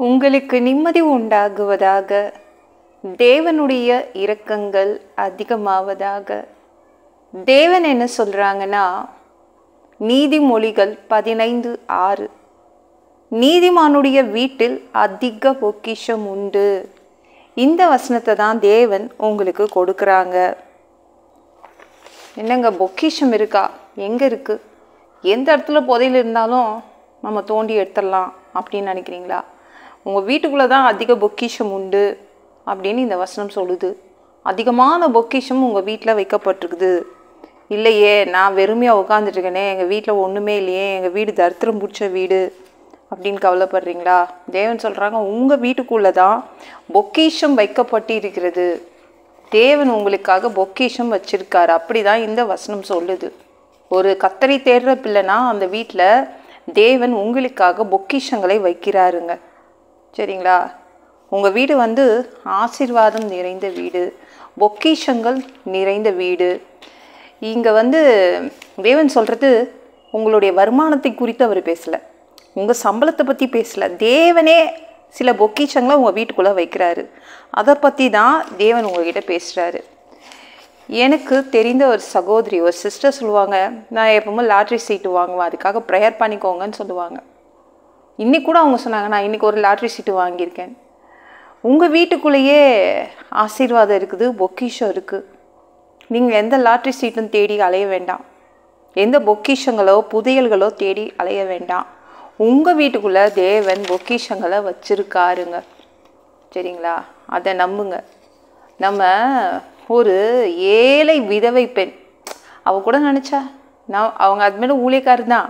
உங்களுக்கு நிம்மதி உண்டாகுவதாக. தேவனுடைய இரக்கங்கள் அதிகமாவதாக. தேவன் என்ன சொல்கிறாங்கன்னா, நீதிமொழிகள் 15:6, நீதிமானுடைய வீட்டில் அதிக பொக்கிஷம் உண்டு. இந்த வசனத்தை தான் தேவன் உங்களுக்கு கொடுக்குறாங்க. என்னங்க பொக்கிஷம் இருக்கா? எங்கே இருக்குது? எந்த இடத்துல புதையல் இருந்தாலும் நம்ம தோண்டி எடுத்துடலாம் அப்படின்னு நினைக்கிறீங்களா? உங்கள் வீட்டுக்குள்ளே தான் அதிக பொக்கிஷம் உண்டு அப்படின்னு இந்த வசனம் சொல்லுது. அதிகமான பொக்கிஷம் உங்கள் வீட்டில் வைக்கப்பட்டிருக்குது. இல்லையே, நான் வெறுமையாக உட்காந்துட்ருக்கேனே, எங்கள் வீட்டில் ஒன்றுமே இல்லையே, எங்கள் வீடு தரித்திரம் பிடிச்ச வீடு அப்படின்னு கவலைப்படுறீங்களா? தேவன் சொல்கிறாங்க, உங்கள் வீட்டுக்குள்ளே தான் பொக்கிஷம் வைக்கப்பட்டு இருக்கிறது. தேவன் உங்களுக்காக பொக்கிஷம் வச்சுருக்காரு. அப்படி தான் இந்த வசனம் சொல்லுது. ஒரு கத்தரி தேடுற பிள்ளைனா அந்த வீட்டில் தேவன் உங்களுக்காக பொக்கிஷங்களை வைக்கிறாருங்க. சரிங்களா? உங்கள் வீடு ஆசீர்வாதம் நிறைந்த வீடு, பொக்கிஷங்கள் நிறைந்த வீடு. இங்கே தேவன் சொல்கிறது உங்களுடைய வருமானத்தை குறித்து அவர் பேசலை, உங்கள் சம்பளத்தை பற்றி பேசலை. தேவனே சில பொக்கிஷங்களை உங்கள் வீட்டுக்குள்ளே வைக்கிறாரு. அதை பற்றி தான் தேவன் உங்கள்கிட்ட பேசுகிறாரு. எனக்கு தெரிந்த ஒரு சகோதரி, ஒரு சிஸ்டர் சொல்லுவாங்க, நான் எப்பவுமே லாட்ரி சீட்டு வாங்குவேன், அதுக்காக ப்ரேயர் பண்ணிக்கோங்கன்னு சொல்லுவாங்க. இன்றைக்கி கூட அவங்க சொன்னாங்க, நான் இன்றைக்கி ஒரு லாட்ரி சீட்டு வாங்கியிருக்கேன். உங்கள் வீட்டுக்குள்ளேயே ஆசீர்வாதம் இருக்குது, பொக்கிஷம் இருக்குது. நீங்கள் எந்த லாட்ரி சீட்டும் தேடி அலைய வேண்டாம், எந்த பொக்கிஷங்களோ புதையல்களோ தேடி அலைய வேண்டாம். உங்கள் வீட்டுக்குள்ளே தேவன் பொக்கிஷங்களை வச்சுருக்காருங்க. சரிங்களா? அதை நம்புங்க. நம்ம ஒரு ஏழை விதவை பெண், அவள் கூட நினச்சா, அவங்க அது மேலே ஊழியக்காரர் தான்,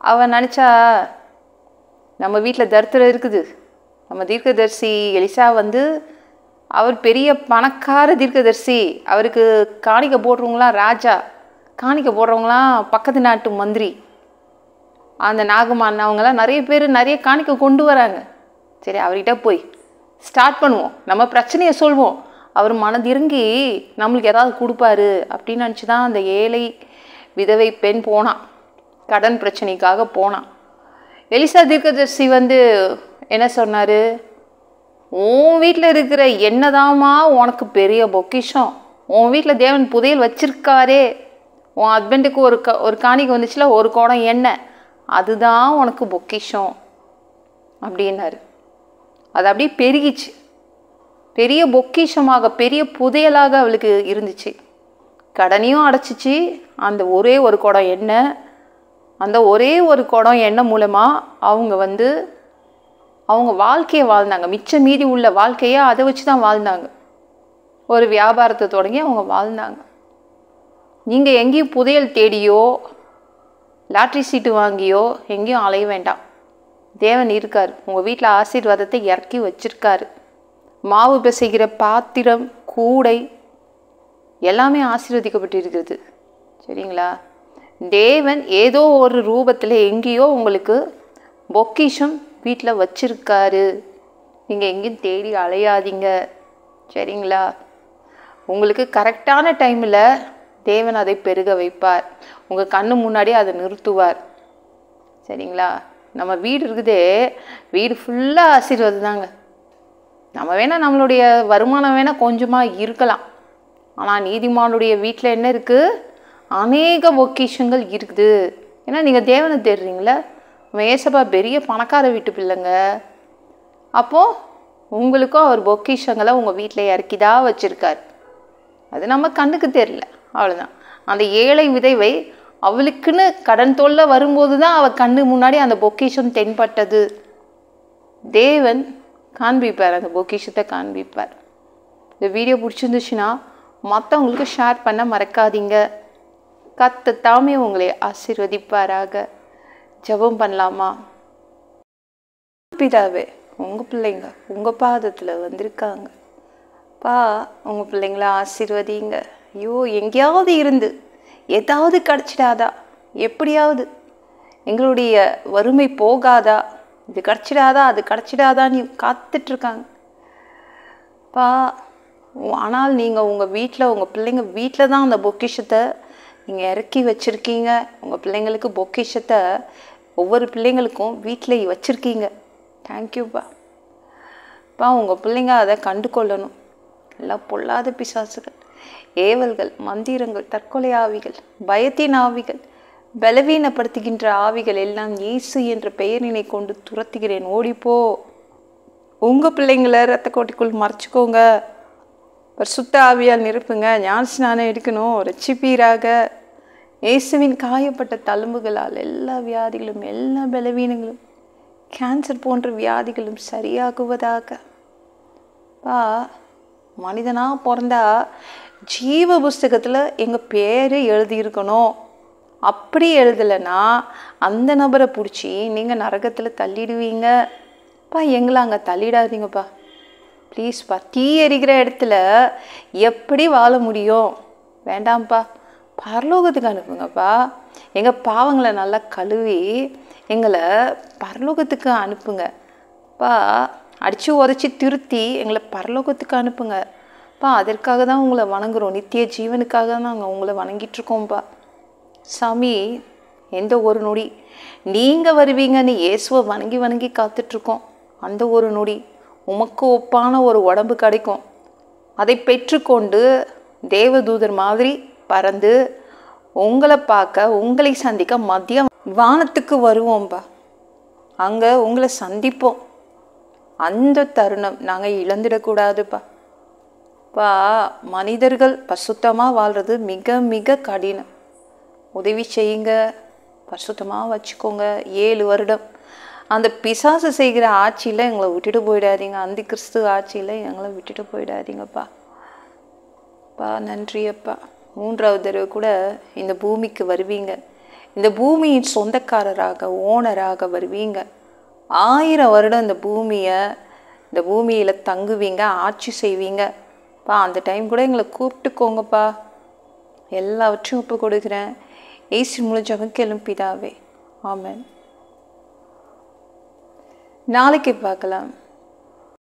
அவள் நினச்சா நம்ம வீட்டில் தரித்திரம் இருக்குது. நம்ம தீர்க்கதரிசி எலிசா அவர் பெரிய பணக்கார தீர்க்கதரிசி, அவருக்கு காணிக்கை போடுறவங்களாம் ராஜா, காணிக்கை போடுறவங்களாம் பக்கத்து நாட்டு மந்திரி, அந்த நாகமான், அவங்களாம் நிறைய பேர் நிறைய காணிக்கை கொண்டு வராங்க. சரி, அவர்கிட்ட போய் ஸ்டார்ட் பண்ணுவோம், நம்ம பிரச்சனையை சொல்வோம், அவர் மனதிறங்கி நம்மளுக்கு ஏதாவது கொடுப்பாரு அப்படின்னு நினச்சி தான் அந்த ஏழை விதவை பெண் போனான். கடன் பிரச்சனைக்காக போனான். எலிசா தீர்க்கதரிசி என்ன சொன்னார்? உன் வீட்டில் இருக்கிற என்னதாம்மா உனக்கு பெரிய பொக்கிஷம், உன் வீட்டில் தேவன் புதையல் வச்சிருக்காரே, உன் ஹஸ்பண்டுக்கு ஒரு காணிக்கை வந்துச்சுல, ஒரு குடம் எண்ணெய், அதுதான் உனக்கு பொக்கிஷம் அப்படின்னாரு. அது அப்படியே பெருகிச்சு, பெரிய பொக்கிஷமாக பெரிய புதையலாக அவளுக்கு இருந்துச்சு. கடனையும் அடைச்சிச்சு. அந்த ஒரே ஒரு குடம் எண்ணெய், அந்த ஒரே ஒரு குடம் எண்ணெய் மூலமாக அவங்க அவங்க வாழ்க்கையை வாழ்ந்தாங்க. மிச்சம் மீதி உள்ள வாழ்க்கையை அதை வச்சு தான் வாழ்ந்தாங்க. ஒரு வியாபாரத்தை தொடங்கி அவங்க வாழ்ந்தாங்க. நீங்கள் எங்கேயும் புதையல் தேடியோ லாட்ரி சீட்டு வாங்கியோ எங்கேயும் அலைய வேண்டாம். தேவன் இருக்கார், உங்கள் வீட்டில் ஆசீர்வாதத்தை இறக்கி வச்சிருக்காரு. மாவு பிசைகிற பாத்திரம், கூடை எல்லாமே ஆசீர்வதிக்கப்பட்டு இருக்கிறது. சரிங்களா? தேவன் ஏதோ ஒரு ரூபத்தில் எங்கேயோ உங்களுக்கு பொக்கிஷம் வீட்டில் வச்சிருக்காரு. நீங்கள் எங்கேயும் தேடி அலையாதீங்க. சரிங்களா? உங்களுக்கு கரெக்டான டைமில் தேவன் அதை பெருக வைப்பார். உங்கள் கண்ணு முன்னாடி அதை நிறுத்துவார். சரிங்களா? நம்ம வீடு இருக்குதே, வீடு ஃபுல்லாக ஆசீர்வாதம் தாங்க. நம்ம வேணால் நம்மளுடைய வருமானம் வேணால் கொஞ்சமாக இருக்கலாம், ஆனால் நீதிமானுடைய வீட்டில் என்ன இருக்குது? அநேக பொக்கிஷங்கள் இருக்குது. ஏன்னா நீங்கள் தேவனை தேடுறீங்களே. நம்ம ஏசப்பா பெரிய பணக்கார வீட்டு பிள்ளைங்க. அப்போது உங்களுக்கும் அவர் பொக்கிஷங்களை உங்கள் வீட்டில் இறக்கிதான் வச்சுருக்கார். அது நம்ம கண்ணுக்கு தெரியல, அவ்வளோதான். அந்த ஏழை விதைவை அவளுக்குன்னு கடன் தொல்லை வரும்போது தான் அவள் கண்ணு முன்னாடி அந்த பொக்கிஷம் தென்பட்டது. தேவன் காண்பிப்பார், அந்த பொக்கிஷத்தை காண்பிப்பார். இந்த வீடியோ பிடிச்சிருந்துச்சுன்னா மற்றவங்களுக்கு ஷேர் பண்ண மறக்காதீங்க. கர்த்தர் தாமே உங்களை ஆசீர்வதிப்பாராக. ஜெபம் பண்ணலாமா? பிதாவே, உங்கள் பிள்ளைங்க உங்கள் பாதத்தில் வந்திருக்காங்க. உங்கள் பிள்ளைங்கள ஆசீர்வதிங்க. ஐயோ, எங்கேயாவது இருந்து ஏதாவது கிடச்சிடாதா, எப்படியாவது எங்களுடைய வறுமை போகாதா, இது கிடச்சிடாதா அது கிடச்சிடாதான்னு காத்துட்ருக்காங்க. ஆனால் நீங்கள் உங்கள் வீட்டில் உங்கள் பிள்ளைங்க வீட்டில் தான் அந்த பொக்கிஷத்தை நீங்கள் இறக்கி வச்சுருக்கீங்க. உங்கள் பிள்ளைங்களுக்கு பொக்கிஷத்தை ஒவ்வொரு பிள்ளைங்களுக்கும் வீட்டில் வச்சுருக்கீங்க. தேங்க்யூப்பா. அப்பா உங்கள் பிள்ளைங்க அதை கண்டு கொள்ளணும். எல்லாம் பொல்லாத பிசாசுகள், ஏவல்கள், மந்திரங்கள், தற்கொலை ஆவிகள், பயத்தின் ஆவிகள், பலவீனப்படுத்துகின்ற ஆவிகள் எல்லாம் இயேசு என்ற பெயரினை கொண்டு துரத்துகிறேன். ஓடிப்போ. உங்கள் பிள்ளைங்களை ரத்த கோட்டிக்குள் மறைச்சிக்கோங்க. பரிசுத்த ஆவியால் நிரப்புங்க. ஞான ஸ்நானம் எடுக்கணும். ரட்சிப்பீராக. இயேசுவின் காயப்பட்ட தழும்புகளால் எல்லா வியாதிகளும், எல்லா பலவீனங்களும், கேன்சர் போன்ற வியாதிகளும் சரியாகுவதாக. பா மனிதனாக பிறந்தா ஜீவ புஸ்தகத்தில் எங்கள் பேர் எழுதியிருக்கணும். அப்படி எழுதலைன்னா அந்த நபரை பிடிச்சி நீங்கள் நரகத்தில் தள்ளிடுவீங்க. பா எங்களை அங்கே தள்ளிடாதீங்கப்பா ப்ளீஸ்ப்பா. தீ எரிக்கிற இடத்துல எப்படி வாழ முடியும்? வேண்டாம்ப்பா. பரலோகத்துக்கு அனுப்புங்கப்பா. எங்கள் பாவங்களை நல்லா கழுவி எங்களை பரலோகத்துக்கு அனுப்புங்கப்பா. அடித்து உதச்சி திருத்தி எங்களை பரலோகத்துக்கு அனுப்புங்கப்பா. அதற்காக தான் உங்களை வணங்குறோம். நித்திய ஜீவனுக்காக தான் நாங்கள் உங்களை வணங்கிட்டுருக்கோம்ப்பா. சாமி, எந்த ஒரு நொடி நீங்கள் வருவீங்கன்னு இயேசுவை வணங்கி வணங்கி காத்துட்ருக்கோம். அந்த ஒரு நொடி உமக்கு ஒப்பான ஒரு உடம்பு கிடைக்கும். அதை பெற்றுக்கொண்டு தேவதூதர் மாதிரி பறந்து உங்களை பார்க்க, உங்களை சந்திக்க மதியம் வானத்துக்கு வருவோம்பா. அங்கே உங்களை சந்திப்போம். அந்த தருணம் நாங்கள் இழந்துடக்கூடாதுப்பா. பா மனிதர்கள் பரிசுத்தமாக வாழ்கிறது மிக மிக கடினம். உதவி செய்யுங்க. பரிசுத்தமாக வச்சுக்கோங்க. 7 வருடம் அந்த பிசாசு செய்கிற ஆட்சியில் எங்களை விட்டுட்டு போயிடாதீங்க. அந்த கிறிஸ்து ஆட்சியில் எங்களை விட்டுட்டு போயிடாதீங்கப்பா. பா நன்றியப்பா. 3வது தடவை கூட இந்த பூமிக்கு வருவீங்க. இந்த பூமியின் சொந்தக்காரராக, ஓனராக வருவீங்க. 1000 வருடம் இந்த பூமியில் தங்குவீங்க, ஆட்சி செய்வீங்க. பா அந்த டைம் கூட எங்களை கூப்பிட்டுக்கோங்கப்பா. எல்லாவற்றையும் ஒப்பு கொடுக்குறேன். இயேசு மூலம் ஜெபம் கேளும் பிதாவே. ஆமென். நாளைக்கு பார்க்கலாம்.